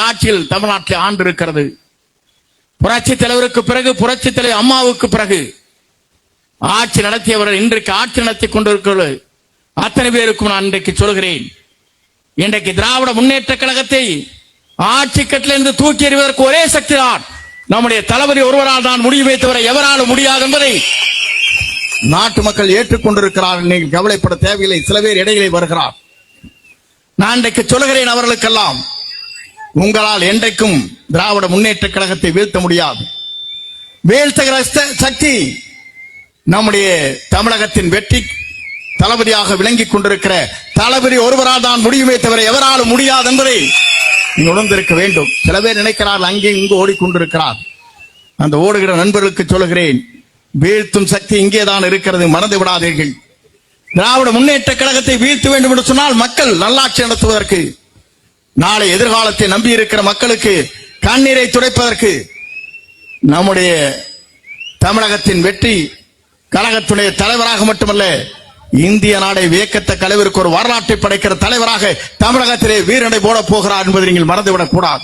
ஆட்சியில் தமிழ்நாட்டில் ஆண்டு இருக்கிறது. புரட்சி தலைவருக்கு பிறகு, புரட்சி தலைவர் அம்மாவுக்கு பிறகு ஆட்சி நடத்தியவர்கள் இன்றைக்கு ஆட்சி நடத்தி கொண்டிருக்கிற அத்தனை பேருக்கும் நான் இன்றைக்கு சொல்கிறேன், இன்றைக்கு திராவிட முன்னேற்ற கழகத்தை ஆட்சி கட்டிலிருந்து தூக்கி எறிவதற்கு ஒரே சக்தி தான் நம்முடைய தளபதி ஒருவரால் தான் முடியுமே தவிர எவராலும் முடியாது என்பதை நாட்டு மக்கள் ஏற்றுக்கொண்டிருக்கிறார்கள். நீங்கள் கவலைப்பட தேவையில்லை. சில பேர் இடையிலே வருகிறார். நான் இன்றைக்கு சொல்கிறேன் அவர்களுக்கெல்லாம், உங்களால் என்றைக்கும் திராவிட முன்னேற்ற கழகத்தை வீழ்த்த முடியாது. வீழ்த்துகிற சக்தி நம்முடைய தமிழகத்தின் வெற்றி தளபதியாக விளங்கிக் கொண்டிருக்கிற தளபதி ஒருவரால் தான் முடியுமே தவிர எவராலும் முடியாது என்பதை நீங்க உணர்ந்திருக்க வேண்டும். சில பேர் நினைக்கிறார்கள் அங்கே இங்கு ஓடிக்கொண்டிருக்கிறார். அந்த ஓடுகிற நண்பர்களுக்கு சொல்கிறேன், வீழ்த்தும் சக்தி இங்கேதான் இருக்கிறது, மறந்து விடாதீர்கள். திராவிட முன்னேற்ற கழகத்தை வீழ்த்த வேண்டும் என்று சொன்னால் மக்கள் நல்லாட்சி நடத்துவதற்கு, நாளை எதிர்காலத்தை நம்பி இருக்கிற மக்களுக்கு கண்ணீரை துடைப்பதற்கு, நம்முடைய தமிழகத்தின் வெற்றி கழகத்துடைய தலைவராக மட்டுமல்ல, இந்திய நாடை வியக்கத்தக்க அளவிற்கு ஒரு வரலாற்றை படைக்கிற தலைவராக தமிழகத்திலே வீரனை போட போகிறார் என்பதை நீங்கள் மறந்துவிடக் கூடாது.